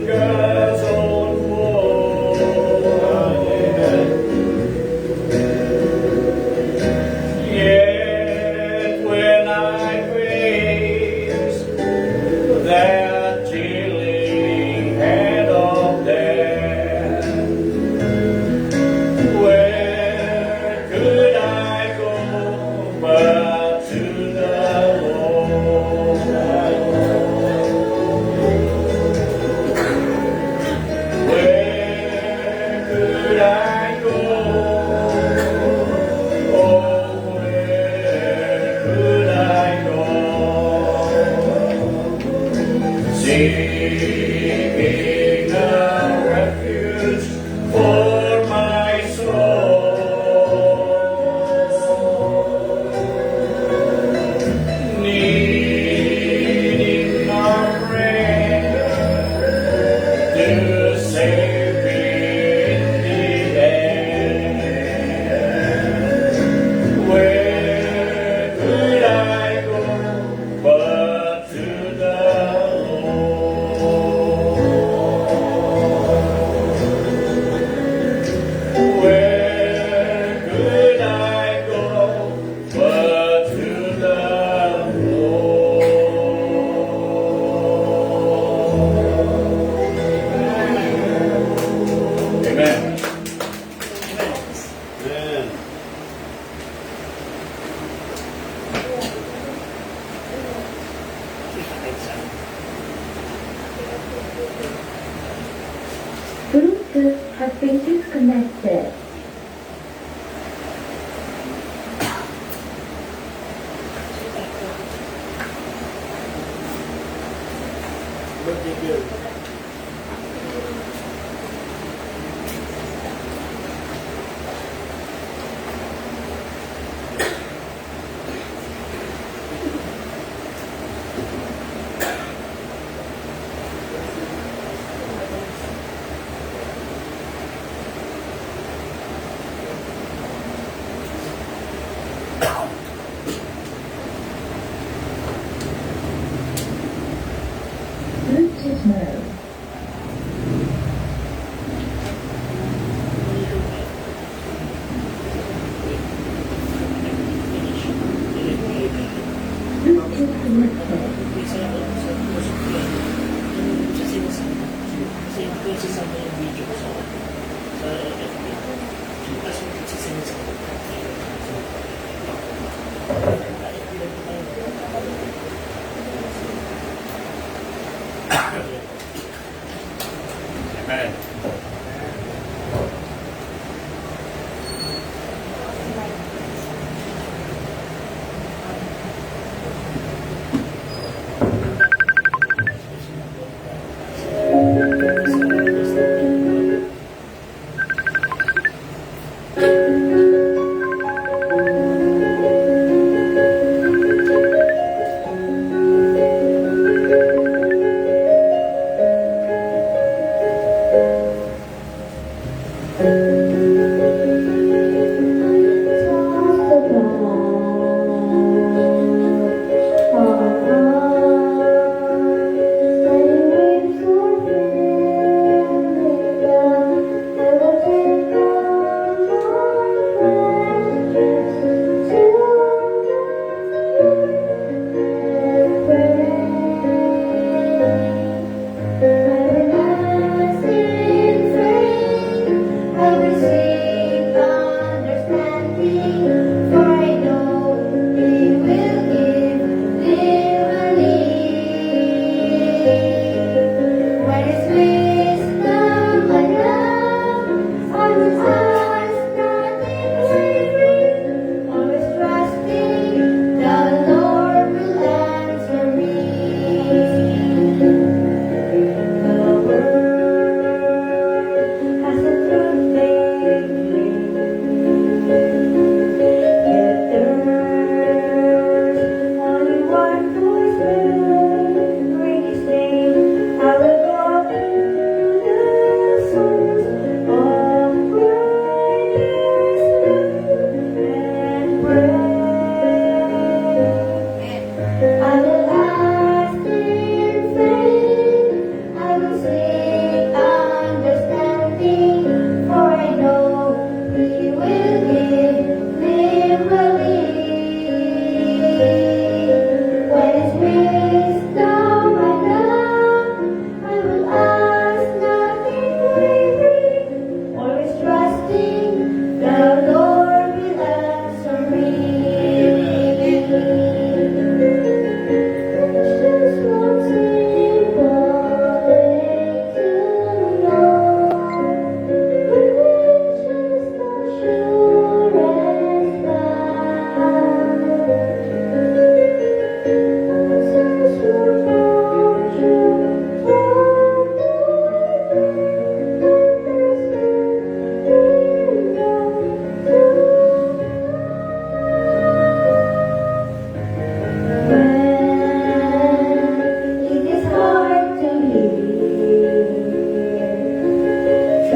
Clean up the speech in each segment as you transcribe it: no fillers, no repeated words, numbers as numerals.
God's own war. Yet when I face that chilling hand of death, where could I go but to the Lord? Where could I go? Oh, where could I go? Seeking a refuge for my soul, needing a friend to save me in the end. Where could I go but to the Lord? Where could I go but to the Lord? Amen. Amen. Bluetooth has been disconnected. Birthday girl. Bluetooth mode. Bluetooth connected. Amen.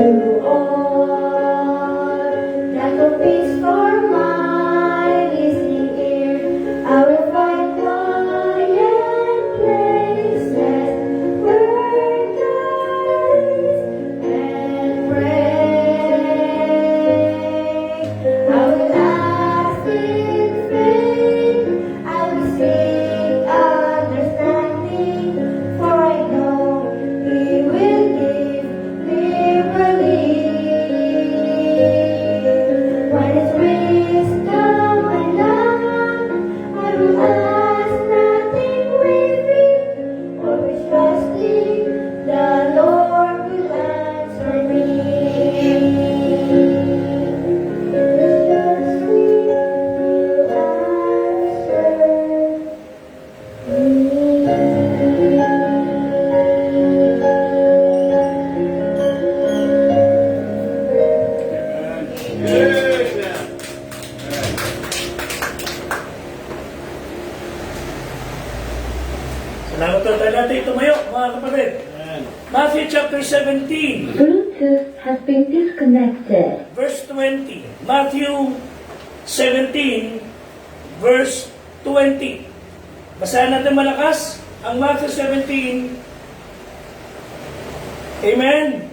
You are like a peace for my listening ear. I will find quiet places where guides and pray. I will ask in faith. I will seek understanding, for I know He will give me relief. When it's wisdom and love, I will ask nothing grieving, always trusting the Lord will answer me. Trusting will answer Salamat po. Tayo natin tumayo, mga kapatid. Matthew chapter 17, Bluetooth has been disconnected. verse 20. Matthew 17, verse 20. Basahin natin malakas ang Matthew 17. Amen?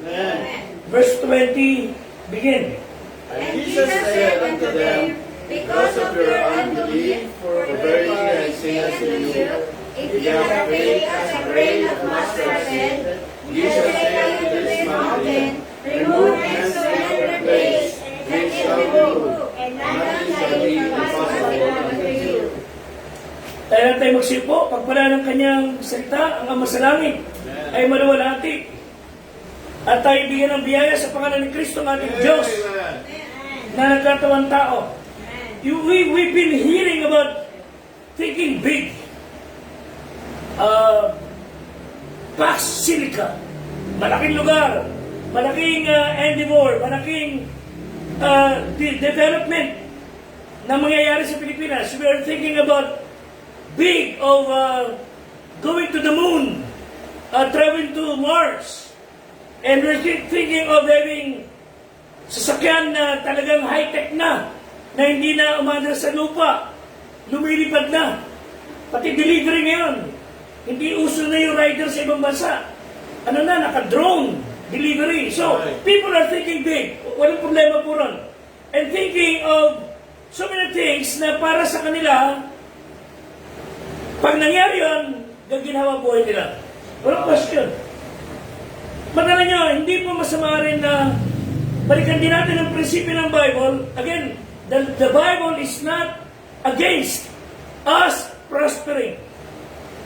Verse 20, begin. And Jesus said unto them, because of your unbelief, for verily I say unto you, if ye have faith as a grain of mustard seed, ye shall say unto this mountain, remove hence to yonder place, and it shall remove, and nothing shall be impossible unto you. Tayo na tayo magsipo, pagpala ng kanyang salita, ang Ama sa langit ay maluwalhati. At tayo bigyan ng biyaya sa pangalan ni Kristo ng ating Diyos na nagkatawang tao. We've been hearing about thinking big. Basilica, malaking lugar, malaking endeavor, malaking development na mangyayari sa Pilipinas. We are thinking about big of going to the moon, traveling to Mars, and we're thinking of having sasakyan na talagang high-tech na hindi na umandar sa lupa, lumilipad na. Pati delivery ngayon, hindi uso na yung rider sa ibang bansa. Ano na, naka-drone delivery. So, people are thinking big. Walang problema po ron. And thinking of so many things na para sa kanila, pag nangyari yun, gaginawa buhay nila. Walang question. Magkala nyo, hindi po masama rin na balikan din natin ang prinsipyo ng Bible. Again, the Bible is not against us prospering.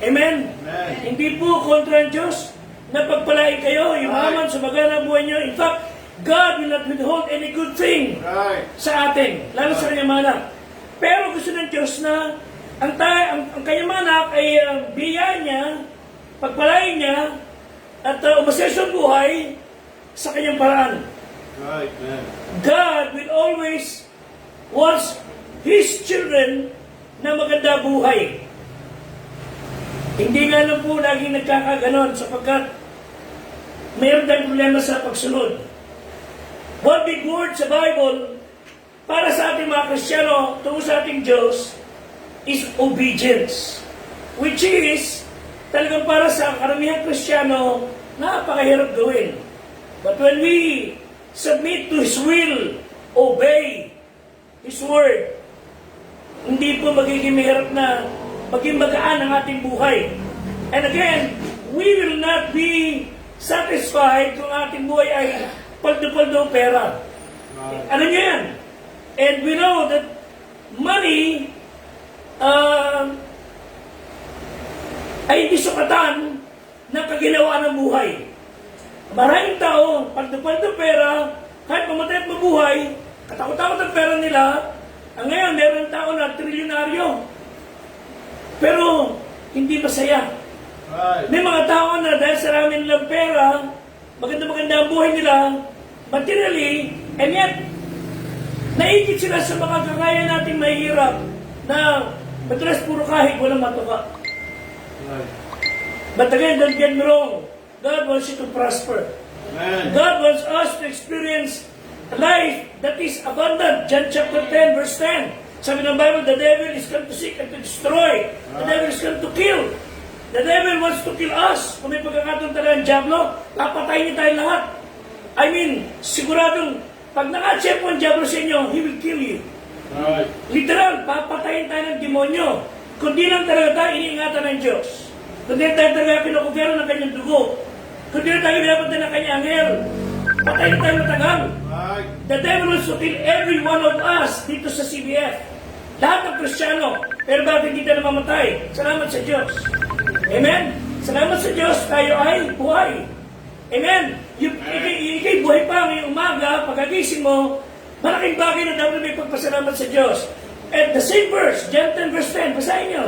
Amen? Amen. Hindi po kontra ang Diyos na pagpalain kayo, yumaman, sumagana ang buhay nyo. In fact, God will not withhold any good thing sa atin, lalo sa kanyang mga anak. Pero gusto ng Diyos na ang kanyang mga anak ay biyaya niya, pagpalain niya, at umaseso ang buhay sa kanyang paraan. God will always wants His children na maganda buhay. Hindi nga lang po laging nagkakaganon sapagkat mayroon tayong problema sa pagsunod. One big word sa Bible para sa ating mga Kristiyano tungo sa ating Diyos is obedience. Which is talagang para sa karamihang Kristiyano napakahirap gawin. But when we submit to His will, obey His word, hindi po magiging mahirap na maging magaan ang ating buhay. And again, we will not be satisfied kung ating buhay ay paldo-paldo pera. Ano niyo yan? And we know that money ay hindi sukatan ng kaginawaan ng buhay. Maraming tao, paldo-paldo pera, kahit mamatay at mabuhay, katakot-takot ang pera nila. Ang ngayon, meron tao na trilyonaryo. Pero, hindi masaya. May mga tao na dahil sa rami nilang pera, maganda-maganda ang buhay nila, materially, and yet, naigit sila sa mga kakaya nating mahirap na madalas puro kahig, walang matuka. But again, don't get me wrong. God wants you to prosper. God wants us to experience a life that is abundant. John chapter 10, verse 10. Sabi ng Bible, the devil is come to seek and to destroy. The devil is come to kill. The devil wants to kill us. Kung may pagkakataon talaga ng Diablo, papatayin niya tayo lahat. I mean, siguradong, pag naka-check ang Diablo sa inyo, he will kill you. Literal, papatayin tayo ng demonyo. Kundi lang talaga tayo iniingatan ng Diyos. Kundi tayo talaga pinakupero ng kanyang dugo. Kundi tayo binabata ng kanyang anghel. Patayin tayo matagal. The devil wants to kill every one of us dito sa CBF. Lahat ng Kristiyano. Pero bakit hindi tayo namamatay? Salamat sa Diyos. Amen? Salamat sa Diyos, tayo ay buhay. Amen? Ikay buhay pa ngayong umaga, pagkagising mo, malaking bagay na dapat may pagpasalamat sa Diyos. At the same verse, John 10 verse 10, basahin nyo.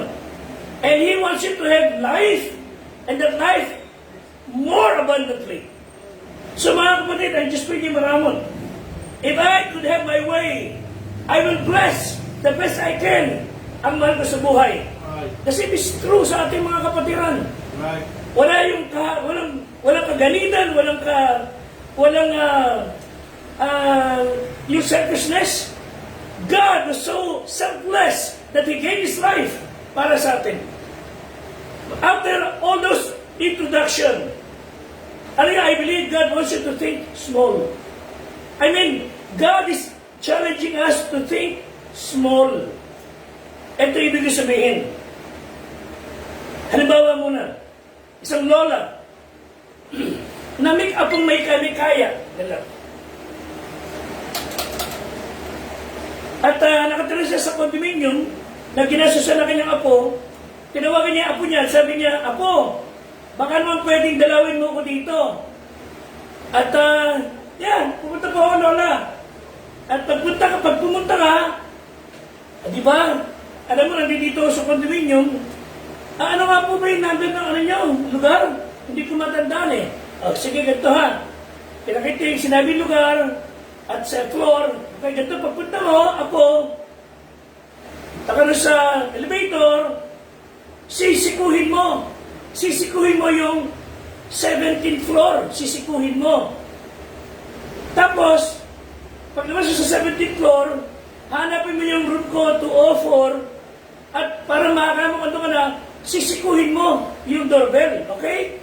And He wants you to have life, and that life more abundantly. So mga kapatid, ang Diyos pwede maramon. If I could have my way, I will bless the best I can ang mahal ko sa buhay. Kasi it's true sa ating mga kapatiran. Wala yung walang kagalitan, walang yung selfishness. God was so selfless that He gave His life para sa atin. After all those introduction, I believe God wants you to think small. I mean, God is challenging us to think small. Ito ibig sabihin. Halimbawa muna, isang lola, na may apong may kaya. At nakatira siya sa condominium, na ginasusan na kanyang apo, tinawagan niya apo niya, sabi niya, Apo, baka naman pwedeng dalawin mo ko dito. At yan, pumunta po ako, lola. At pag pumunta ka, di ba, alam mo, nandito sa condominium, ano nga po ba yung nandun ng lugar? Hindi ko matandaan eh. Sige, ganito ha. Pinakita yung sinabing lugar at sa floor. Okay, ganito, pagpunta mo, Apo, taka na sa elevator, sisikuhin mo. Sisikuhin mo yung 17th floor. Sisikuhin mo. Tapos, pag naman sa 17th floor, hanapin mo yung room ko 204 at para makakama ko ka na, sisikuhin mo yung doorbell. Okay?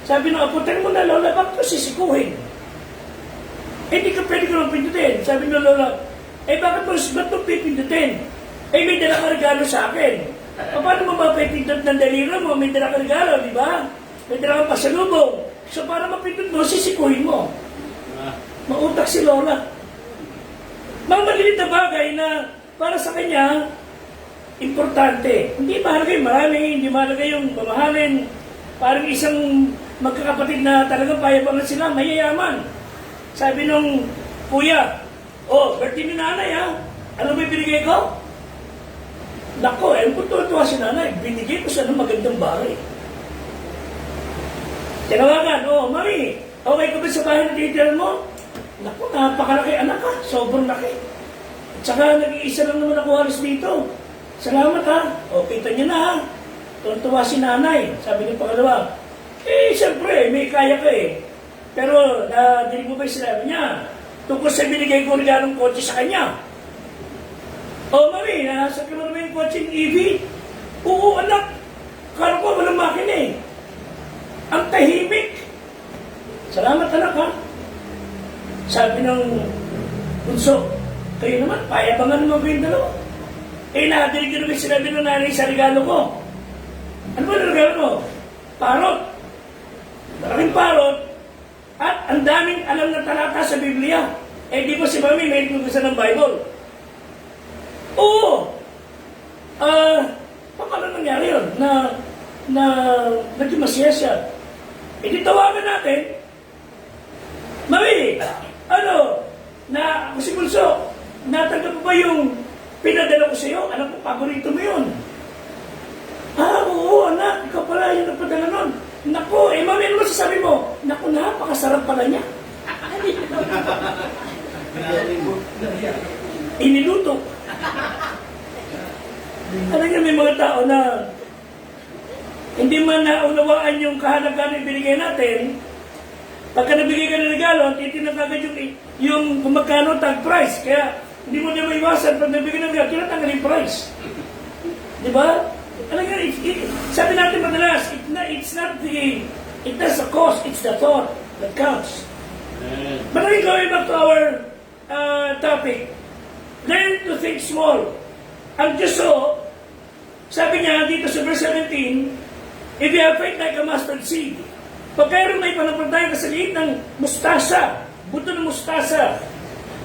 Sabi ng apo, tayo mo na, lola, bakit ko sisikuhin? Hindi ka pwede ko lang pindutin. Sabi ng lola, bakit mo pipindutin? May dala ka regalo sa akin. Paano mo mapipindot ng dalira mo? May dala ka regalo, di ba? May dala kang pasalubong. So para mapindot mo, sisikuhin mo. Mautak si lola. Mga maliit na bagay na para sa kanya, importante. Hindi mahalaga yung marami, hindi mahalaga yung mamahalin. Parang isang magkakapatid na talagang payabangan sila, mayayaman. Sabi nung kuya, birthday ni nanay ha, ano ba binigay ko? Nako, kung tuwa si nanay, binigay ko siya ng magandang bahay. Tinawagan, mami, okay ka ba sa bahay na titiran mo? Naku, napakalaki anak ka, sobrang laki. At saka nag-iisa lang naman ako halos dito. Salamat ha. Kita niyo na ha. Tuwa si nanay. Sabi niya pangalawa, siyempre, may kaya ka eh. Pero, dinig mo ba yung sinabi niya? Tungkol sa binigay ko regalong kotse sa kanya. Mami, nasa ka mo naman yung kotse ng EV? Oo, anak. Kala ko walang makina eh. Ang tahimik. Salamat anak ha. Sabi ng bunso, kayo naman, payabangan naman ko yung dalawa. Nadinig ko naman sinabi ng nanay sa regalo ko. Ano ba ang regalo ko? Parot. Maraming parot. At ang daming alam na talata sa Biblia. Di ba si Mami may gusto ng Bible? Oo. Paano nangyari yun? Na naging masaya siya. Di tawagan natin. Mami, si Bunso, natanggap mo ba yung pinadala ko sa iyo? Alam ko, paborito mo yun. Oo, anak, ikaw pala yung nagpadala nun. Naku, Mami, ano masasabi mo? Naku, napakasarap pala niya. Iniluto. Alam niyo, may mga tao na hindi man naunawaan yung kahalagaan na binigay natin, Pagka nabigay ka ng regalo, titignan ka agad yung kung magkano tag price. Kaya hindi mo niya maiwasan pag nabigay ng regalo, tinatanggal yung price. Di ba? Sabi natin madalas, it's not the cost, it's the thought that counts. But then going back to our topic, learn to think small. Ang Diyos sabi niya dito sa verse 17, if you have faith like a mustard seed, pag kayo may panampalataya ka sa liit ng mustasa, buto ng mustasa,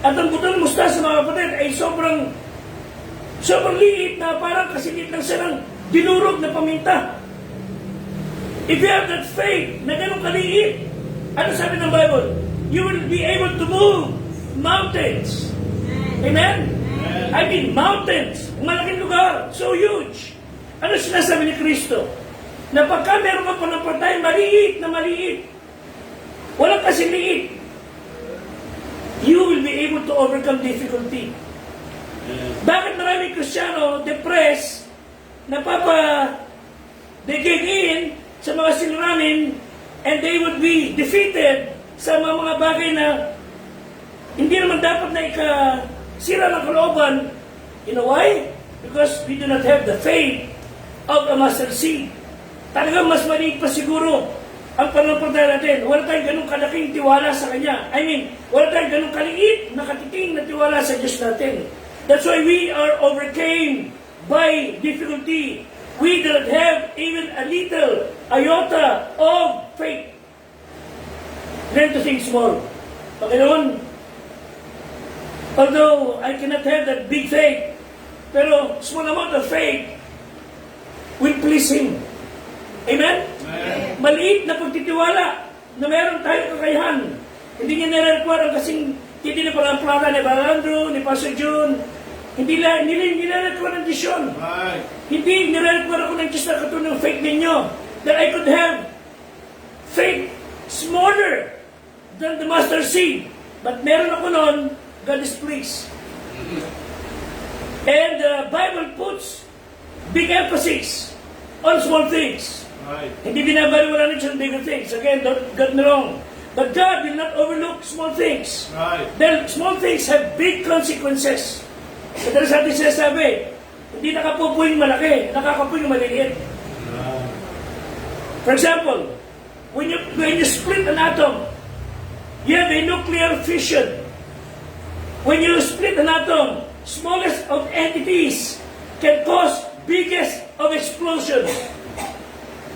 at ang buto ng mustasa, mga kapatid, ay sobrang liit na parang kasiliit lang siya ng dinurog na paminta. If you have that faith na ganun kaliit, ano sabi ng Bible? You will be able to move mountains. Amen? I mean, mountains. Malaking lugar. So huge. Ano sinasabi ni Kristo? Na pagka meron ka panampalataya, maliit na maliit, walang kasing liit, you will be able to overcome difficulty. Bakit maraming Kristiyano depressed, they gave in sa mga siluranin, and they would be defeated sa mga bagay na hindi naman dapat na ikasira ng kalooban. You know why? Because we do not have the faith of a mustard seed. Talagang mas maliit pa siguro ang panampalataya natin. Wala tayong ganung kalaking tiwala sa Kanya. I mean, wala tayong ganung kaliit na katiting na tiwala sa Diyos natin. That's why we are overcame by difficulty. We do not have even a little iota of faith. Learn to think small. Panginoon, although I cannot have that big faith, pero small amount of faith will please Him. Amen? Amen? Maliit na pagtitiwala na meron tayong kakayahan. Hindi niya nire-require ang kasing hindi na parang plata ni Barandro, ni Pastor June. Hindi nire-require ng Diyos. Hindi nire-require ako ng Diyos na katulad ng faith ninyo. That I could have faith smaller than the mustard seed. But meron ako noon, God is pleased. And the Bible puts big emphasis on small things. Right. Hindi binabaliwala ng Diyos bigger things. Again, don't get me wrong. But God will not overlook small things. Right. Then small things have big consequences. Kadalas natin sinasabi, hindi nakapupuing malaki, nakakapuing maliliit. For example, when you split an atom, you have a nuclear fission. When you split an atom, smallest of entities can cause biggest of explosion.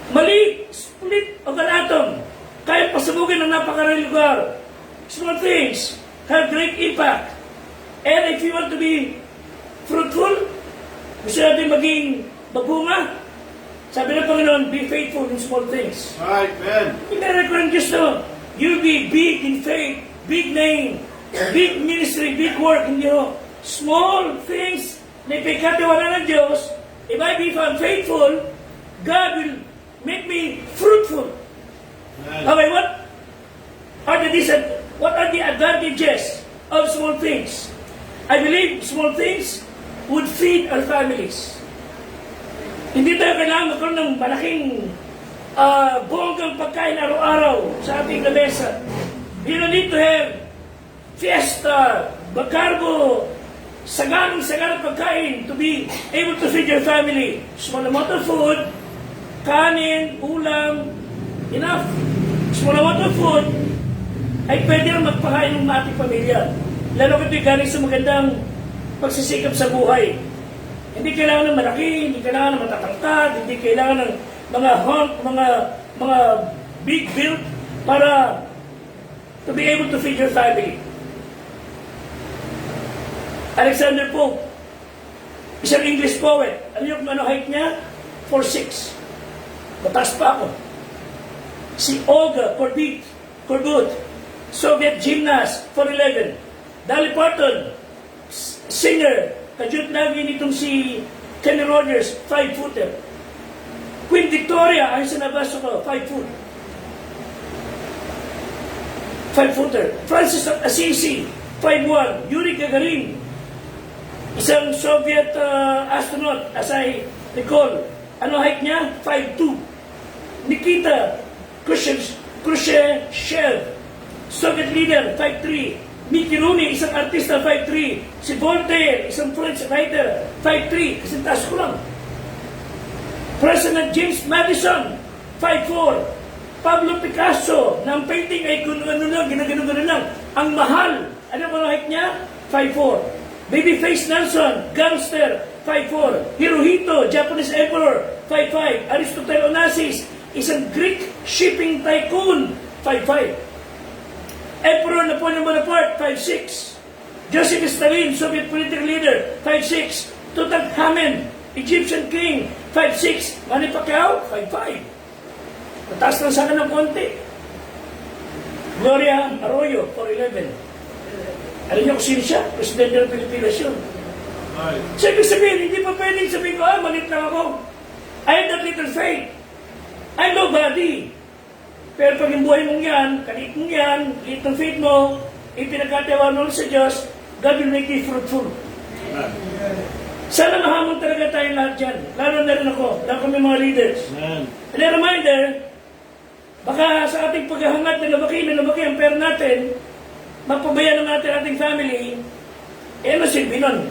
Mali, split of an atom, kaya pasabugin ng napakaraming lugar. Small things have great impact. And if you want to be fruitful, gusto natin maging magbunga, sabi ng Panginoon, be faithful in small things. Right, man. Ina-require ng Diyos to, you'll be big in faith, big name, big ministry, big work, hindi ho. Small things na ipagkatiwala ng Diyos, if I be found faithful, God will make me fruitful. Okay, what are the advantages of small things? I believe small things would feed our families. Hindi tayo kailangan magkaroon ng malaking bonggang pagkain araw-araw sa ating lamesa. You don't need to have fiesta, bakarbo, saganang pagkain to be able to feed your family. Small amount of food, kanin, ulam, enough. Small amount of food ay pwede rin magpakain ng ating pamilya. Lalo kung ito'y galing sa magandang pagsisikap sa buhay. Hindi kailangan ng malaki, hindi kailangan ng matatangkad, hindi kailangan ng mga big build para to be able to feed your family. Alexander Pope, isang English poet. Ano yung height niya? 4'6". Mataas pa ako. Si Olga Korbut, Soviet gymnast, 4'11". Dolly Parton, singer, kajut lagi nitong si Kenny Rogers, 5'. Queen Victoria, ayon sa nabasa ko, 5 foot. 5'. Francis of Assisi, 5'1". Yuri Gagarin, isang Soviet astronaut, as I recall, ano height niya? 5'2". Nikita Khrushchev, Soviet leader, 5'3". Mickey Rooney, isang artista, 5'3". Si Voltaire, isang French writer, 5'3". Kasi taas ko lang. President James Madison, 5'4". Pablo Picasso, na ang painting ay ano lang, ginagano-gano lang. Ang mahal, ano ba ang height niya? 5'4". Babyface Nelson, gangster, 5'4". Hirohito, Japanese emperor, 5'5". Aristotle Onassis, isang Greek shipping tycoon, 5'5". Emperor Napoleon Bonaparte, 5'6". Joseph Stalin, Soviet political leader, 5'6". Tutankhamen, Egyptian king, 5'6". Manny Pacquiao, 5'5". Mataas lang sana ng konti. Gloria Arroyo, 4'11". Alam niyo kung sino siya? Presidente ng Pilipinas yun. So, ibig sabihin, hindi pa pwedeng sabihin ko, malit lang ako. I have that little faith. I'm nobody. Pero pag yung buhay mong yan, kalit mong yan, liit ng faith mo, ipinagkatiwala mo sa Diyos, God will make you fruitful. Sana mahamon talaga tayo lahat dyan. Lalo na rin ako, lalo kami mga leaders. And a reminder, baka sa ating paghahangat na lumaki ang pera natin, mapabayaan ng ating family, ano silbi nun?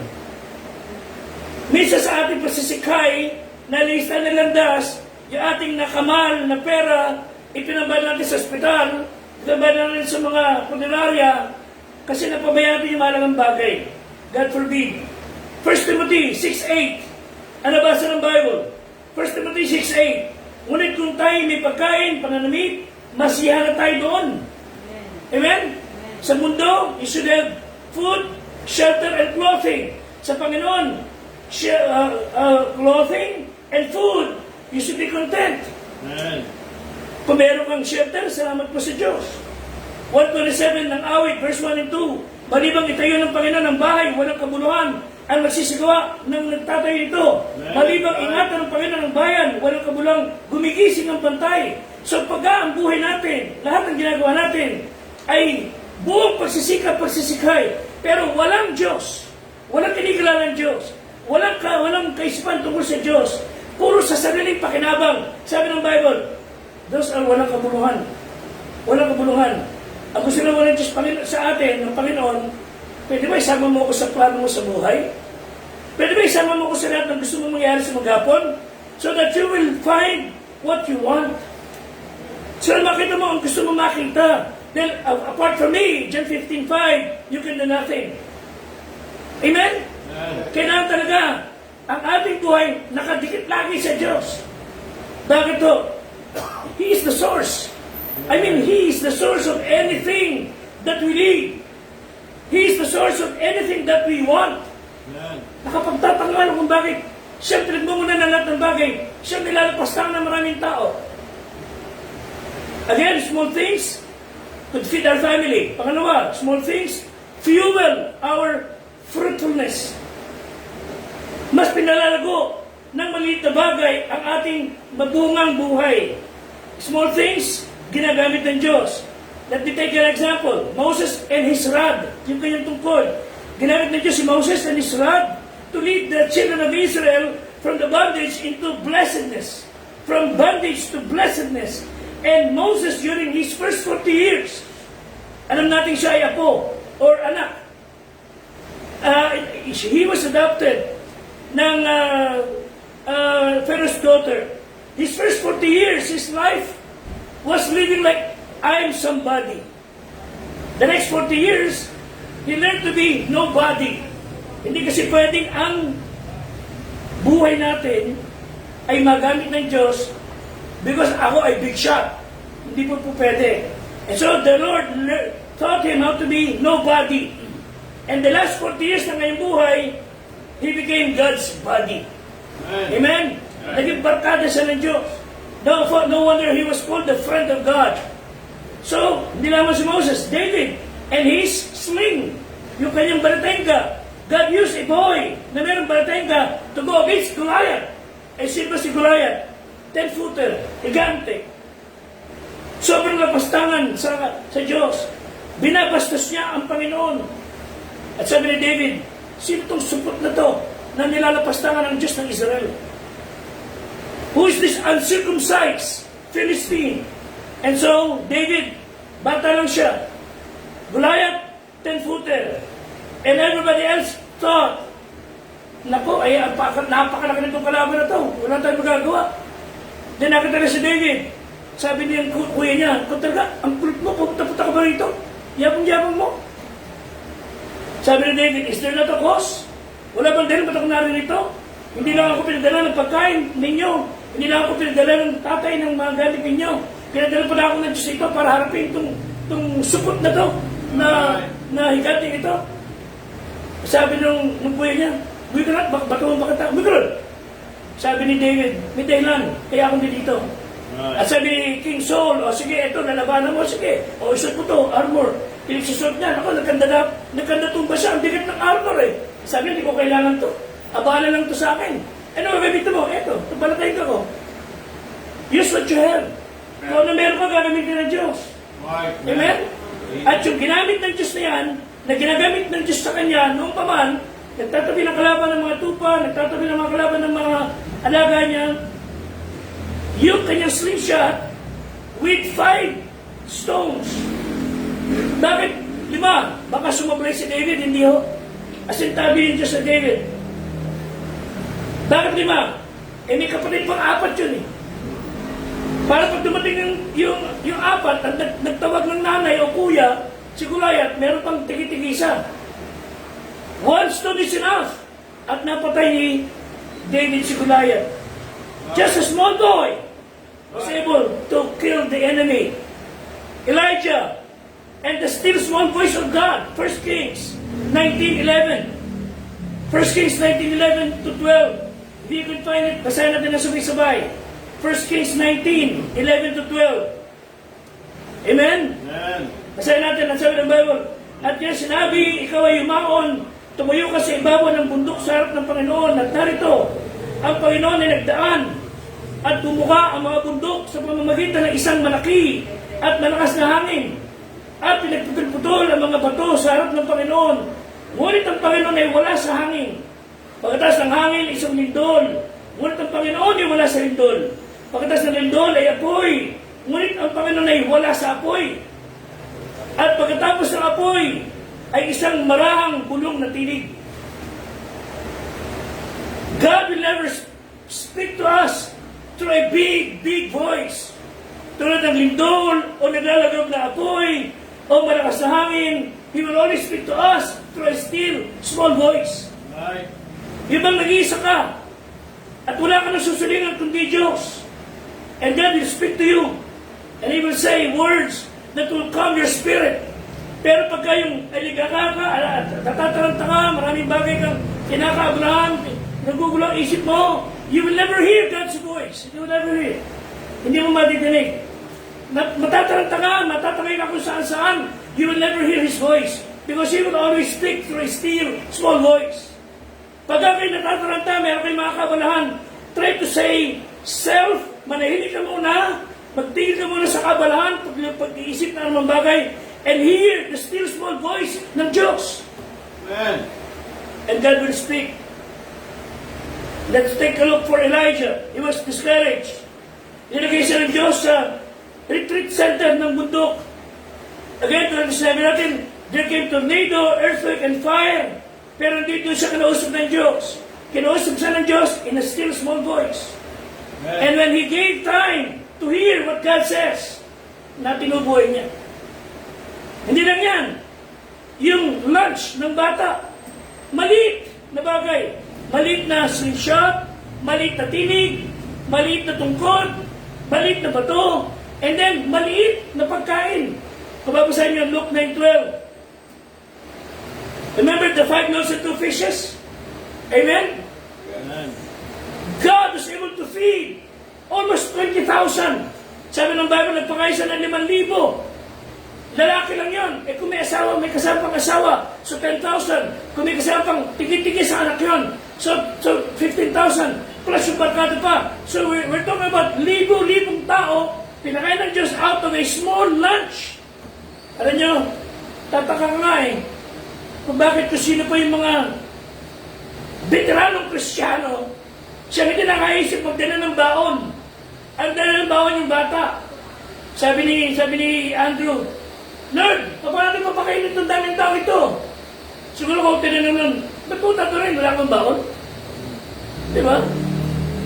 Minsan sa ating pasisikay, nalista na landas, yung ating nakamal na pera, ipinabay natin sa ospital, ipinabay natin sa mga punerarya, kasi napabayaan natin yung malagang bagay. God forbid. 1 Timothy 6:8. Ano basa ng Bible? 1 Timothy 6:8. Ngunit kung tayo may pagkain, pananamit, masiyahan na tayo doon. Amen? Sa mundo, you should have food, shelter, and clothing. Sa Panginoon, clothing and food. You should be content. Amen. Kung meron kang shelter, salamat po sa Diyos. 127 ng awit, verse 1 and 2. Malibang itayo ng Panginoon ang bahay, walang kabuluhan, ang magsisigawa ng nagtatayo ito. Malibang ingatan ng Panginoon ang bayan, walang kabulang gumigising ang pantay. So pagka ang buhay natin, lahat ng ginagawa natin, ay buong pagsisikay, pero walang Diyos, walang kinikilalang Diyos, walang kaisipan tungkol sa Diyos, puro sa sariling pakinabang. Sabi ng Bible, those are walang kabuluhan. Walang kabuluhan. Ang gusto na walang Diyos sa atin, ng Panginoon, pwede ba isama mo ako sa plano mo sa buhay? Pwede ba isama mo ako sa lahat ng gusto mong mangyari sa maghapon? So that you will find what you want. So na makita mo ang gusto mong makita. Then, apart from me, John 15:5, you can do nothing. Amen? Kailangan talaga ang ating buhay nakadikit lagi sa Diyos. Bakit to? He is the source. I mean, He is the source of anything that we need. He is the source of anything that we want. Nakapagtatangal kung bakit siya pinagmumuna ng lahat ng bagay. Siya nilalapastan ng maraming tao. Again, small things could feed our family. Pangalawa, small things fuel our fruitfulness. Mas pinalalago ng maliit na bagay ang ating mabungang buhay. Small things, ginagamit ng Diyos. Let me take an example. Moses and his rod, yung kanyang tungkol. Ginamit ng Diyos si Moses and his rod to lead the children of Israel from the bondage into blessedness. From bondage to blessedness. And Moses, during his first 40 years, alam natin siya ay apo or anak. He was adopted ng Pharaoh's daughter. His first 40 years, his life was living like, I'm somebody. The next 40 years, he learned to be nobody. Hindi kasi pwedeng ang buhay natin ay magamit ng Diyos because ako ay big shot. Hindi po pwede. And so the Lord taught him how to be nobody. And the last 40 years na ngayong buhay, he became God's body. Amen? Naging barkada siya ng Diyos. No wonder he was called the friend of God. So, hindi lamang si Moses, David, and his sling, yung kanyang baratenga. God used a boy na mayroong baratenga to go against Goliath. Eh, sino ba si Goliath? 10-footer, higante. Sobrang lapastangan sa Diyos. Binabastos niya ang Panginoon. At sabi ni David, sino itong supot na to na nilalapastangan ng Diyos ng Israel? Who is this uncircumcised Philistine? And so, David, bata lang siya. Goliath, 10-footer. And everybody else thought, naku, ay napakalaki nitong kalaban na to. Wala tayong magagawa. Then nakita na si David. Sabi niya yung kuya niya, kung talaga, ang kulit mo, punta-punta ka ba rito? Yapang-yapang mo. Sabi ni David, is there not a cause? Wala bang dahil ba't ako narinito? Hindi lang ako pinadala ng pagkain ninyo. Hindi lang ako pinadala ng tatay ng mga galing ninyo. Pinadala pa na ako ng Diyos ito para harapin itong supot na to, na higating ito. Sabi nung kuya niya, Bigarat, bato mo bakit ako? Bigarat! Sabi ni David, may dahilan, kaya ako dito. At sabi ni King Saul, o sige, ito, nalabanan mo, sige. O isot mo to, armor. Pinagsusot niya, ako, nagkandatumba siya, ang bigat ng armor eh. Sabi, hindi ko kailangan to. Abala lang to sa akin. Ano gagamitin mo? Eto, tubalatay ka ko. Use what you have. Kung ano meron ka, gagamitin ng Diyos. Amen? At yung ginamit ng Diyos na yan, na ginagamit ng Diyos sa kanya, noong paman, nagtatabi ng kalaban ng mga tupa, nagtatabi ng mga kalaban ng mga alaga niya, yung kanyang slingshot with 5 stones. Bakit 5? Baka sumablay si David, hindi ho. As in, tabi yung Diyos sa David. Bakit 5? Eh, may kapatid pang 4 yun eh. Para pag dumating yung 4, at nagtawag ng nanay o kuya, si Goliath, meron pang tigi-tigisa. 1 stone is enough. At napatay ni David si Goliath. Just a small boy was able to kill the enemy. Elijah and the still small voice of God. 1 Kings 19:11. 1 Kings 19:11 to 12. If you could find it, basahin natin na sabay-sabay. 1 Kings 19:11 to 12. Amen? Amen. Basahin natin ang sabi ng Bible. At yan sinabi, ikaw ay yumaon, tumuyo ka sa ibabaw ng bundok sa harap ng Panginoon. At narito, ang Panginoon ay nagdaan at bumuka ang mga bundok sa pamamagitan ng isang malaki at malakas na hangin. At pinagputol-putol ang mga bato sa harap ng Panginoon. Ngunit ang Panginoon ay wala sa hangin. Pagkatas ng hangin, isang lindol. Ngunit ang Panginoon ay wala sa lindol. Pagkatas ng lindol ay apoy. Ngunit ang Panginoon ay wala sa apoy. At pagkatapos ng apoy, ay isang marahang bulong na tinig. God will never speak to us through a big, big voice. Tulad ng lindol, o naglalagab na apoy, o malakas na hangin. He will only speak to us through a still, small voice. Right. Yung bang nag-iisa ka, at wala ka nang susulingan kundi Diyos. And God will speak to you. And He will say words that will calm your spirit. Pero pagka yung aligaga ka, natataranta ka, maraming bagay kang kinakaabulahan, nagugulo ang isip mo, you will never hear God's voice. You will never hear. Hindi mo madidinig. Matataranta ka, matatangay ka kung saan-saan, you will never hear His voice. Because He will always speak through a still, small voice. Pagka kayo natataranta, meron kayong mga kabalahan, try to say, self, manahimik ka muna, magtigil ka muna sa kabalahan, pag-iisip na anumang bagay, and hear the still small voice ng Diyos. Amen. And God will speak. Let's take a look for Elijah. He was discouraged. Nilagay siya ng Diyos sa retreat center ng bundok. Again, sinabi natin, there came tornado, earthquake, and fire. Pero hindi doon siya kinausap ng Diyos. Kinausap siya ng Diyos in a still small voice. Amen. And when He gave time to hear what God says, na tinubuhay niya. Hindi lang yan. Yung lunch ng bata, maliit na bagay. Maliit na slingshot, maliit na tinig, maliit na tungkod, maliit na bato, and then maliit na pagkain. Kung babasahin niyo Luke 9:12. Remember the 5 loaves and 2 fishes? Amen? Amen. God was able to feed almost 20,000. Sabi ng Bible, nagpakain siya ng 5,000. Lalaki lang yun. Eh kung may asawa, may kasama pang asawa, so 10,000. Kung may kasama pang tigi-tigi sa anak yun, so 15,000. Plus yung barkada pa. So we're talking about libo-libong tao, pinakain ng Diyos out of a small lunch. Alam nyo, tataka nga eh, kung bakit kung sino pa yung mga veteranong Kristiyano, siya hindi nakaisip magdala ng baon. Ang dala ng baon yung bata. Sabi ni Andrew, Lord, paano papakainin itong daming tao ito? Siguro kung tinanong nun, ba't po tato rin? Wala akong baon? Di ba?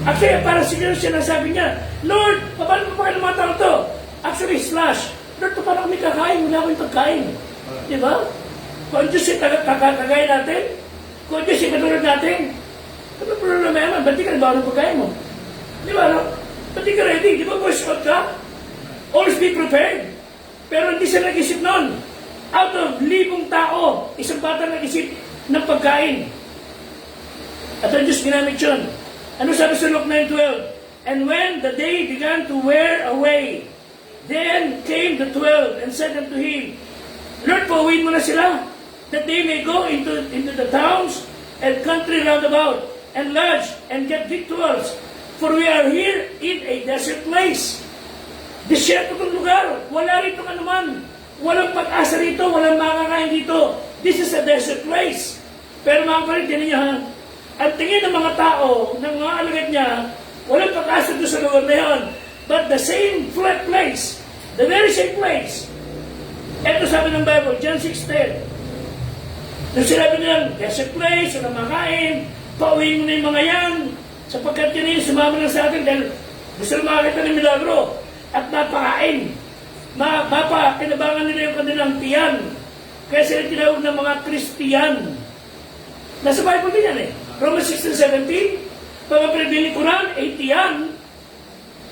Actually, para siguro siya nasabi niya, Lord, paano pa kayo ng mga tao to? Actually, slash, Lord, paano kami kakain? Wala akong pagkain. Di ba? Kung Diyos yung kagaya natin, kung Diyos yung katulad natin, ano problema naman? Ba't di ka nabawa ng pagkain mo? Di ba, no? Ba't di ka ready? Di ba, boy, scout ka? Always be prepared. Pero hindi siya nag-isip nun. Out of 1,000 tao, isang bata nag-isip ng pagkain. At ang Diyos ginamit yun. Ano sabi sa Luke 9:12? And when the day began to wear away, then came the 12 and said unto him, Lord, pauwiin mo na sila, that they may go into the towns and country round about, and lodge and get victuals. For we are here in a desert place. Desierto itong lugar. Wala rito anuman. Walang pag-asa rito. Walang makakain dito. This is a desert place. Pero mga kapatid, tinan niyo ha, ang tingin ng mga tao, ng mga alagad niya, walang pag-asa doon sa lugar na yun. But the same flat place, the very same place. Ito sabi ng Bible, John 6:10. Nung sinabi nilang, desert place, walang makain, pauwiin mo na yung mga yan, sapagkat yan yung sumama lang sa atin dahil gusto na makakita ng milagro at napakain. Mapakinabangan nila yung kanilang tiyan. Kaya sila tinawag ng mga Kristiyan. Nasa Bible din yan eh. Romans 16:17, mga pinabili Quran, tiyan.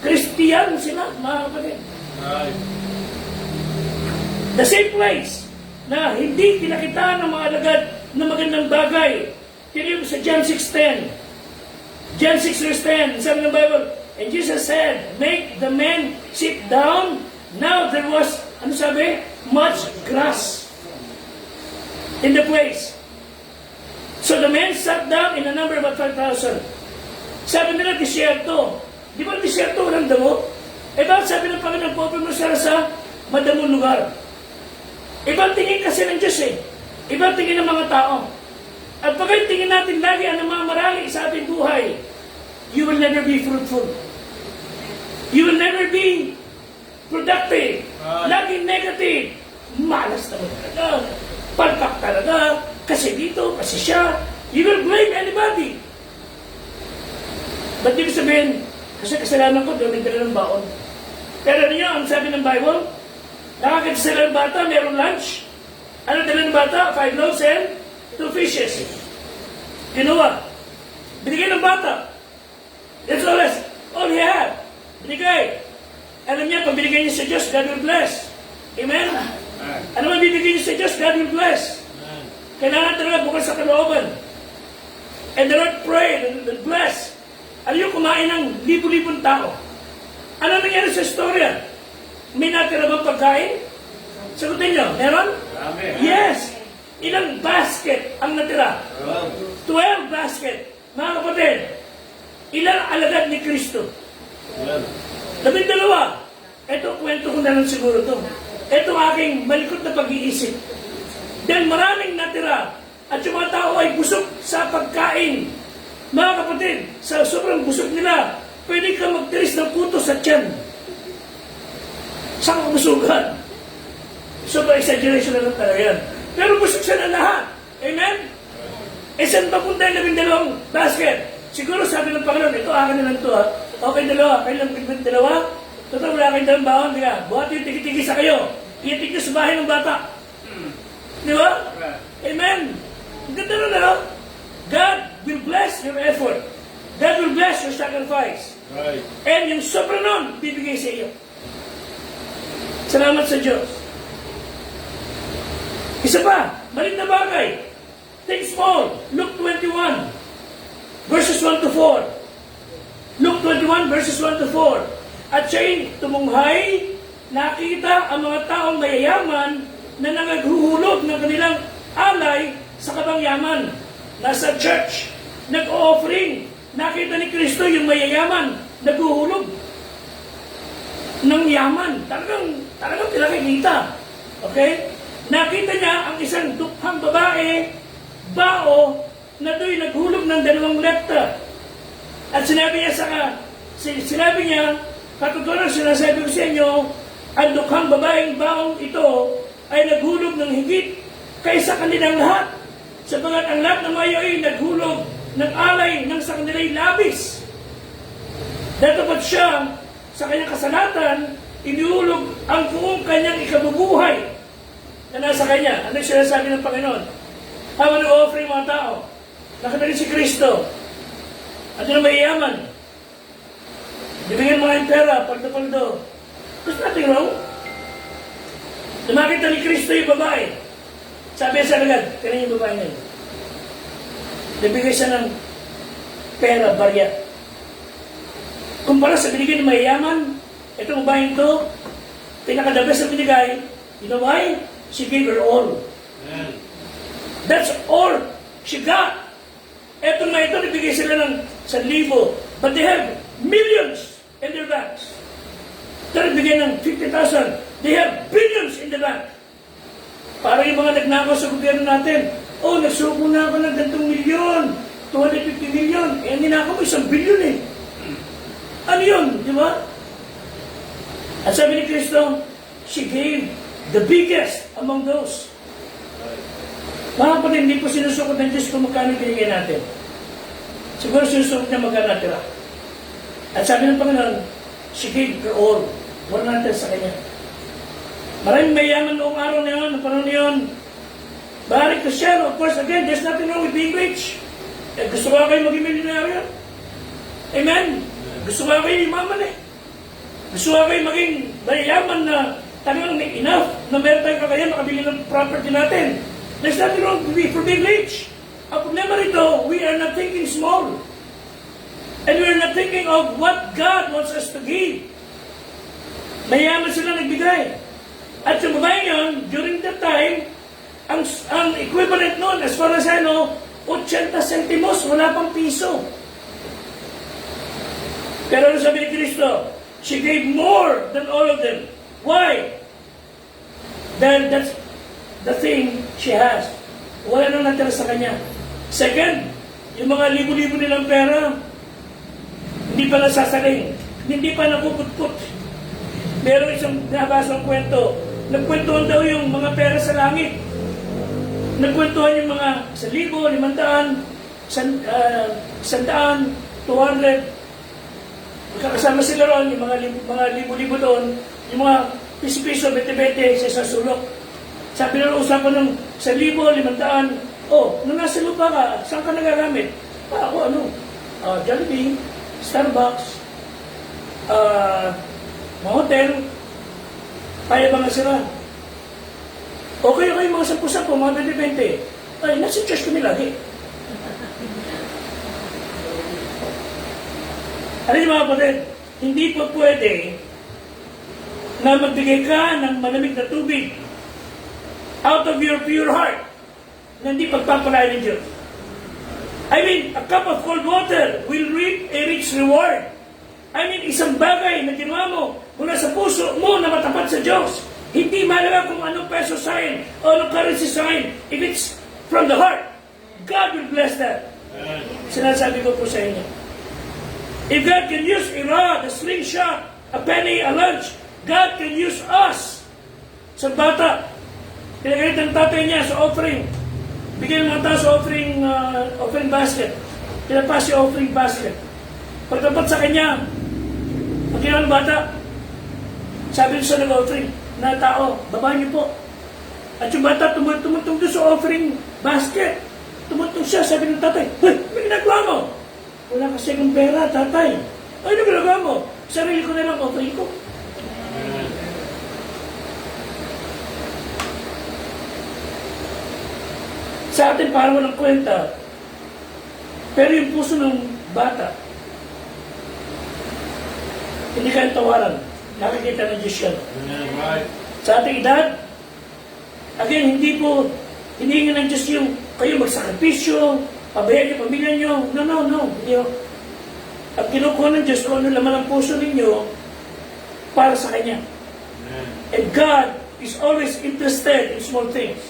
Kristiyan sila, mga kapatid. Right. The same place na hindi kinakita ng mga alagad na magandang bagay. Tinignan sa John 6:10. John 6:10, sabi ng Bible, and Jesus said, make the men sit down. Now there was, ano sabi? Much grass in the place. So the men sat down in a number of about 5,000. Sabi nila, disyerto. Di ba disyerto, walang damo? Eh bakit sabi ng Panginoon, pupunta mo sila sa madamong lugar? Ibang tingin kasi ng Diyos eh. Ibang tingin ng mga tao. At pag tingin natin lagi ang namamarali sa ating buhay, you will never be fruitful. You will never be productive. Laging negative. Malas naman talaga. Palpak talaga. Kasi dito, kasi siya. You will blame anybody. Ba't di ko sabihin, kasi kasalanan ko, doon nagdala ng baon. Pero niyo, ang sabi ng Bible, nakakita sila ng bata, mayroong lunch. Ano dala ng bata? 5 loaves and 2 fishes. Ginawa. Binigay ng bata. That's all he had. Binigay. Alam niya, pag binigay niya sa Diyos, God will bless. Amen? Ano man bibigay niya sa Diyos, God will bless. Kailangan talaga bukas sa kalooban. And the Lord prayed and blessed. Ano yung kumain ng libo-libong tao? Ano nangyari sa istorya? May natira bang pagkain? Sagutin nyo, meron? Yes. Ilang basket ang natira? 12 basket. Mga kapatid, ilang alagad ni Kristo? 12. Ito, kwento ko na lang siguro to. Ito aking malikot na pag-iisip. Dahil maraming natira at yung mga tao ay busog sa pagkain. Mga kapatid, sa sobrang busog nila, pwede ka magtiris ng puto sa tiyan. Sa kabusugan. Sobrang exaggeration na lang talaga yan. Pero busog siya na lahat. Amen? E saan pa punta yung 12 basket? Siguro sabi ng Panginoon, ito akin na lang ito ha. Okay, dalawa. Kayo lang pigment dalawa. Totoo, wala kayong dalawang baon. Diba? Buhat yung tiki-tiki sa kayo. Iyatik nyo sa bahay ng bata. Di ba? Amen. Ang ganda na lang. God will bless your effort. God will bless your sacrifice. Right. And yung sobra nun, bibigay sa iyo. Salamat sa Diyos. Isa pa, malit na bagay. Think small. Luke 21, verses 1 to 4. Luke 21, verses 1 to 4. At siya'y tumunghay, nakita ang mga taong mayayaman na nangaghuhulog ng kanilang alay sa kabangyaman. Nasa church, nag-o-offering. Nakita ni Kristo yung mayayaman, naghuhulog ng yaman. Talagang pinakikita. Okay? Nakita niya ang isang dukhang babae, bao, na do'y naghulog ng 2 lepta. At sinabi niya, katutunan sinasabi ko sa inyo, ang dukhang babaeng baong ito ay naghulog ng higit kaysa kanilang lahat. Sapagat ang lahat ng mga ay naghulog ng alay ng sa kanila'y labis. Datapat siya sa kanyang kasalatan, iniulog ang buong kanyang ikabubuhay na nasa kanya. Ano yung sinasabi ng Panginoon? Habang nag-offer yung mga tao, nakatarin si Kristo, at na may yaman, bibigyan mga yung pera, paldo-paldo. There's nothing wrong. Nakita ni Kristo yung babae. Sabi sa agad, kaya yung babae na yun. Nabigay siya ng pera, barya. Kumpara sa binigay ng mayayaman, itong babae ito, pinakadabas na binigay, you know why? She gave her all. Amen. That's all she got. Etong na ito, nabigay sila ng 1,000, but they have millions in their banks. Ito nagbigay ng 50,000, they have billions in the bank. Para yung mga nagnakaw sa gobyerno natin, oh, nagsuko na ako ng gantong milyon, 250 million, eh, ninakaw mo 1 billion eh. Ano yun, di ba? At sabi ni Kristo, she gave the biggest among those. Mga pa hindi po sinusukot ng Diyos kung magkano binigay natin. Siguro sinusukot niya magkano natira. At sabi ng Panginoon, she gave her all. Wala natin sa Kanya. Maraming mayaman noong araw na yun, noong panahon na yun. Bahari Cristiano, of course, again, there's nothing wrong with being rich. Eh, gusto ko kayo maging milyonaryo. Amen? Gusto ko kayo imaman eh. Gusto ko kayo maging mayaman na talagang may enough na meron tayong kakayan makabili ng property natin. There's nothing wrong for being rich. Ang problema rito, we are not thinking small. And we are not thinking of what God wants us to give. Mayaman sila nagbigay. At yung babae yun, during that time, ang equivalent nun, as far as I know, 80 centimos, wala pang piso. Pero ano sabi ni Kristo? She gave more than all of them. Why? Then that's the thing she has. Wala nang natira sa kanya. Second, yung mga libo-libo nilang pera, hindi pa nasasaling, hindi pa napuputput. Meron isang nabasang kwento. Nagkwentuhan daw yung mga pera sa langit. Nagkwentuhan yung mga 1,000, 500, 100, 200. Magkakasama sila ron, yung mga libo-libo doon, yung mga piso-piso, 20-20 sa isang sulok. Sabi na usapan ng 1,000, 500, oh, nung nasa lupa ka, saan ka nagagamit? Ako ano? Jollibee, Starbucks, mga hotel, kaya ba nga sila? Okay kayo mga 10-10, mga 20-20. Ay, nasa church kami lagi. Ano yung mga kapatid? Hindi po pwede na magbigay ka ng malamig na tubig out of your pure heart na hindi pagpapalaya ng Diyos. I mean, a cup of cold water will reap a rich reward. I mean, isang bagay na ginawa mo mula sa puso mo na matapat sa Diyos. Hindi mahalaga kung anong peso sign o anong currency sign. If it's from the heart, God will bless that. Sinasabi ko po sa inyo. If God can use a rod, a slingshot, a penny, a lunch, God can use us. Sa bata, pinagalit ng tatay niya sa offering. Bigyan ng mga tao sa offering basket. Pinapas yung offering basket. Pagtapat sa kanya, ang ginawa ng bata, sabi sa nag-offering na tao, baba niyo po. At yung bata tumutong doon sa offering basket. Tumutong siya, sabi ng tatay, "Hoy, may ginagawa mo?" "Wala kasi akong pera, tatay." "Ay, ano ginagawa mo?" "Sarili ko na lang offering ko." Sa atin, parang walang kwenta. Pero yung puso ng bata, hindi kayang tawaran. Nakikita ng Diyos yan. Sa ating edad, again, hindi hingin ng Diyos yung kayo magsakripisyo, pabayaan yung pamilya nyo. No. Hindi. At kinukuha ng Diyos kung ano laman ang puso ninyo para sa Kanya. And God is always interested in small things.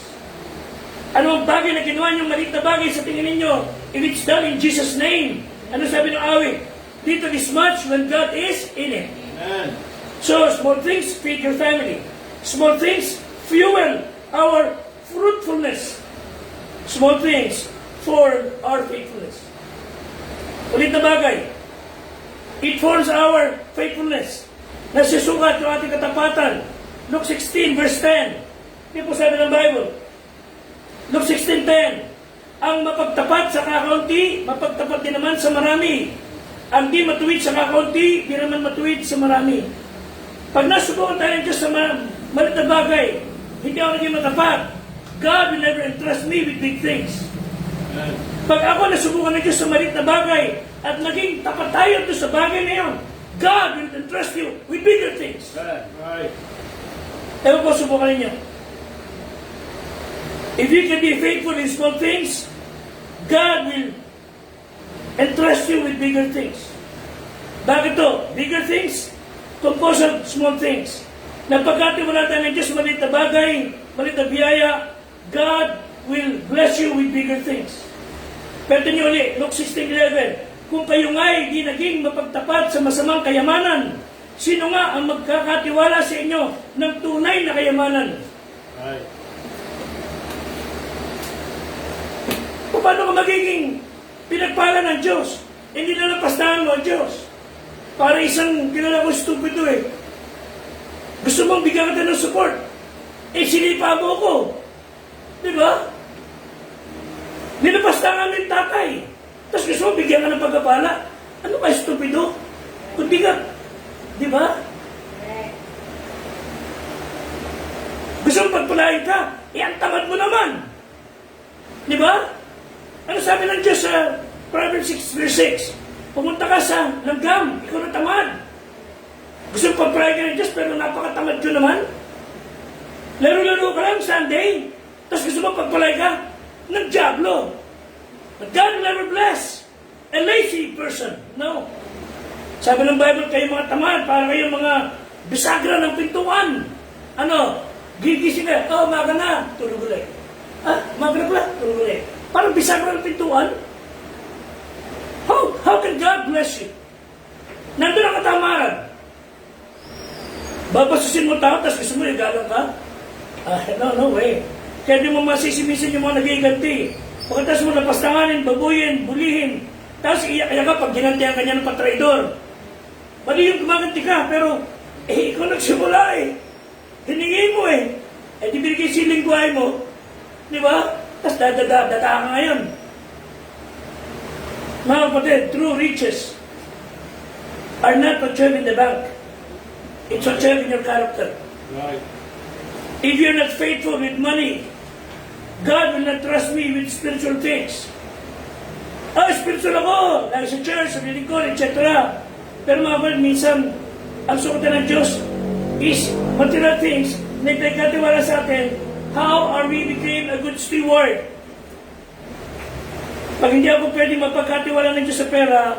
Ano ang bagay na ginawa niyong maliit na bagay sa tingin ninyo? If it's done in Jesus' name. Ano sabi ng awit? Little is much when God is in it. Amen. So, small things feed your family. Small things fuel our fruitfulness. Small things for our faithfulness. Ulit na bagay. It forms our faithfulness. Nasisukat yung ating katapatan. Luke 16 verse 10. Hindi po sabi ng Bible. Luke 16:10. Ang mapagtapat sa kakaunti, mapagtapat din naman sa marami. Ang di matuwid sa kakaunti, di naman matuwid sa marami. Pag nasubukan tayo ng Diyos sa malit na bagay, hindi ako naging matapat. God will never entrust me with big things. Amen. Pag ako nasubukan ng Diyos sa malit na bagay, at naging tapat tayo doon sa bagay na yun, God will entrust you with bigger things. Right. Ewan po, subukan ninyo. If you can be faithful in small things, God will entrust you with bigger things. Bakit to? Bigger things, composed of small things. Napagkatiwala tayo ng Diyos maliit na bagay, maliit na biyaya, God will bless you with bigger things. Pero niyo ulit, Luke 16:11, kung kayo nga'y di naging mapagtapat sa masamang kayamanan, sino nga ang magkakatiwala sa inyo ng tunay na kayamanan? Right. Paano ka magiging pinagpala ng Diyos? Hindi na napastahan mo ang Diyos. Para isang kilala ko stupido eh. Gusto mong bigyan ka ng support. Eh, sinipa mo ko. Di ba? Ninapastahan namin tatay. Tapos gusto mong bigyan ka ng pagkapala. Ano ba stupido? Kundi ka. Di ba? Gusto mong pagpalain ka. Eh, ang tamad mo naman. Di ba? Ano sabi ng Diyos sa Proverbs 6 verse 6? Pumunta ka sa langgam, ikaw na tamad. Gusto mong pagpalain ka ng Diyos pero napakatamad ko naman. Laro-laro ka lang Sunday, tapos gusto mong pagpalain ka ng diablo. But God will never bless a lazy person. No. Sabi ng Bible, kayo mga tamad, para kayo mga bisagra ng pintuan. Ano? Gigising ka, maga na, tulog ulit. Maga na pala, tulog ulit. Parang bisagra ng pintuan. How can God bless you? Nandun ang katamaran. Babasusin mo tao, tapos gusto mo igalang ka? No way. Kaya di mo masisimisin yung mga nagiganti. Pagkatapos mo napastanganin, babuyin, bulihin. Tapos iyak-iyak ka pag ginantihan ka niya ng patraidor. Mali yung gumaganti ka, pero ikaw nagsimula eh. Hiningi mo eh. Di binigay siling buhay mo. Di ba? Tapos data ka ngayon. Mga kapatid, true riches are not conserved in the bank. It's conserved in your character. Right. If you're not faithful with money, God will not trust me with spiritual things. Spiritual ako, lagi sa church, sa lilingkod, etc. Pero mga kapatid, minsan, ang sukutan ng Diyos is material things na ipagkatiwala sa atin. How are we became a good steward? Pag hindi ako pwede mapagkatiwala ng Diyos sa pera,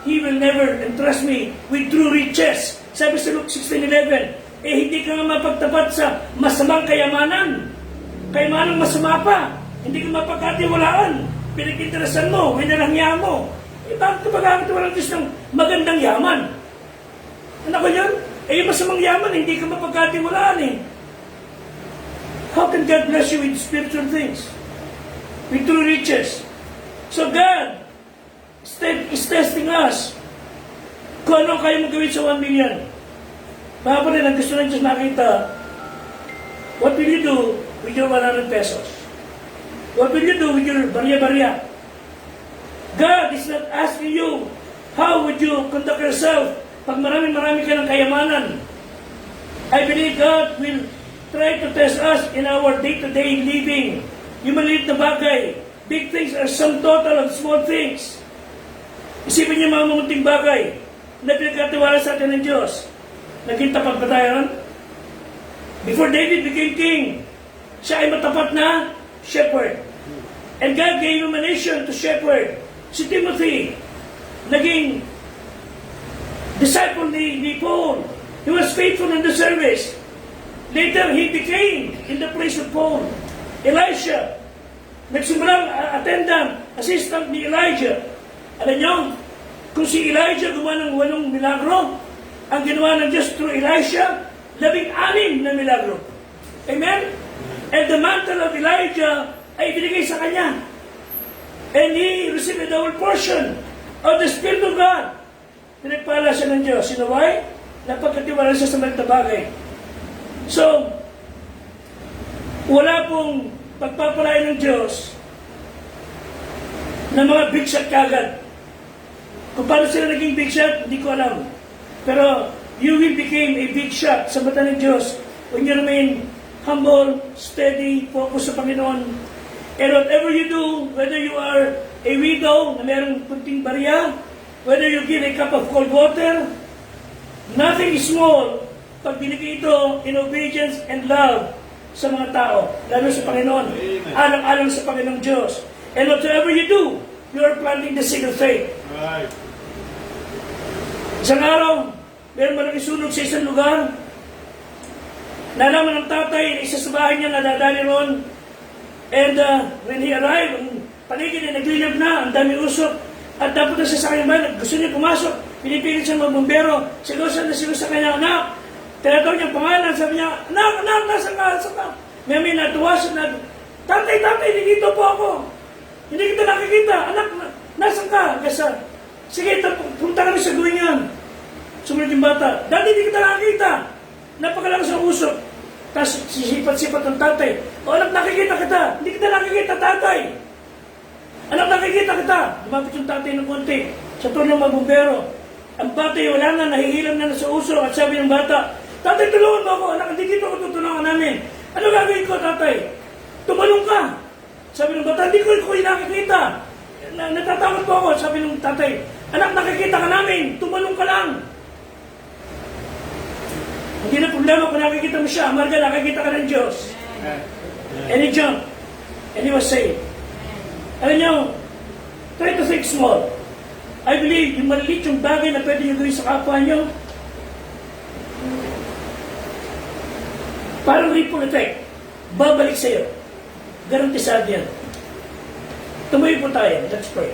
He will never entrust me with true riches. Sabi sa Luke 16:11, hindi ka nga mapagtapat sa masamang kayamanan. Kayamanang masama pa. Hindi ka mapagkatiwalaan. Pinag-interesan mo, winarangya mo. Bakit ka pagkakatiwala ng Diyos ng magandang yaman? Ano ko yun? Yung masamang yaman, hindi ka mapagkatiwalaan eh. How can God bless you with spiritual things? With true riches? So God is testing us kung ano kaya mo gawin sa 1 million. Mga pa rin, ang gusto ng Diyos nakita, what will you do with your 100 pesos? What will you do with your barya-barya? God is not asking you, how would you conduct yourself pag marami-marami ka ng kayamanan? I believe God will try to test us in our day-to-day living. Yung maliit na bagay. Big things are sum total of small things. Isipin niyo mga munting bagay na pinagkatiwala sa atin ng Diyos. Naging tapat ba tayo ron? Before David became king, siya ay matapat na shepherd. And God gave him a nation to shepherd. Si Timothy, naging disciple ni Paul. He was faithful in the service. Later, he became in the place of Paul. Elisha, nagsimulang attendant, assistant ni Elijah. Alam niyo, kung si Elijah gumawa ng 8 milagro, ang ginawa ng Diyos through Elisha, 16 na milagro. Amen? And the mantle of Elijah ay binigay sa kanya. And he received a double portion of the Spirit of God. Pinagpala siya ng Diyos. You know why? Napagkatiwala siya sa mga bagay. So, wala pong pagpapalain ng Diyos ng mga big shot kagad. Kung paano sila naging big shot, hindi ko alam. Pero, you will become a big shot sa mata ng Diyos when you remain humble, steady, focus sa Panginoon. And whatever you do, whether you are a widow na mayroong kunting barya, whether you give a cup of cold water, nothing is small pag binigay ito in obedience and love sa mga tao, lalo sa Panginoon, alang-alang sa Panginoong Diyos. And whatever you do, you are planting the seed of faith. Right. Isang araw, mayroon malaking sunog sa isang lugar. Nalaman ng tatay na isa sa bahay niya nadadali ron. And when he arrived, ang paligid ay naglilab na, ang dami usok. At dapat na siya sa kanyang bahay, gusto niya pumasok. Pinipilit siya mga bumbero. Sinusan na sinusa sa kanyang anak. Tinatawag niya ang pangalan, sabi niya, anak, nasan ka, nasan ka? May natuwa siya, tatay, dito po ako. Hindi kita nakikita, anak, nasan ka? Kasi, sige, punta kami sa gawin yan. Sumunod yung bata, dati hindi kita nakikita. Napakalakas ng usok. Tapos sisipat-sipat ng tatay. O anak, nakikita kita. Hindi kita nakikita, tatay. Anak, nakikita kita. Lumapit yung tatay ng konti. Sa tulong mga bumbero. Ang bata wala na, nahihilam na sa usok. At sabi ng bata, tatay, tulungan mo ako. Anak, hindi dito ako tutulungan namin. Ano gagawin ko, tatay? Tumalong ka. Sabi ng bata, hindi ko nakikita. Natatakot po ako. Sabi ng tatay, anak, nakikita ka namin. Tumalong ka lang. Hindi na problema kung nakikita mo siya. Marga, nakikita ka ng Diyos. And he jumped. And he was saved. Alam niyo, try to think small. I believe, yung maliit yung bagay na pwede nyo gawin sa kapwa nyo, parang ripple effect. Babalik sa'yo. Garantisado yan. Tumuyo po tayo. Let's pray.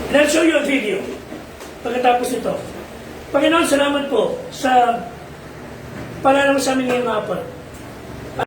And I'll show you a video. Pagkatapos nito. Panginoon, salamat po sa pangalaman sa amin ngayong hapon.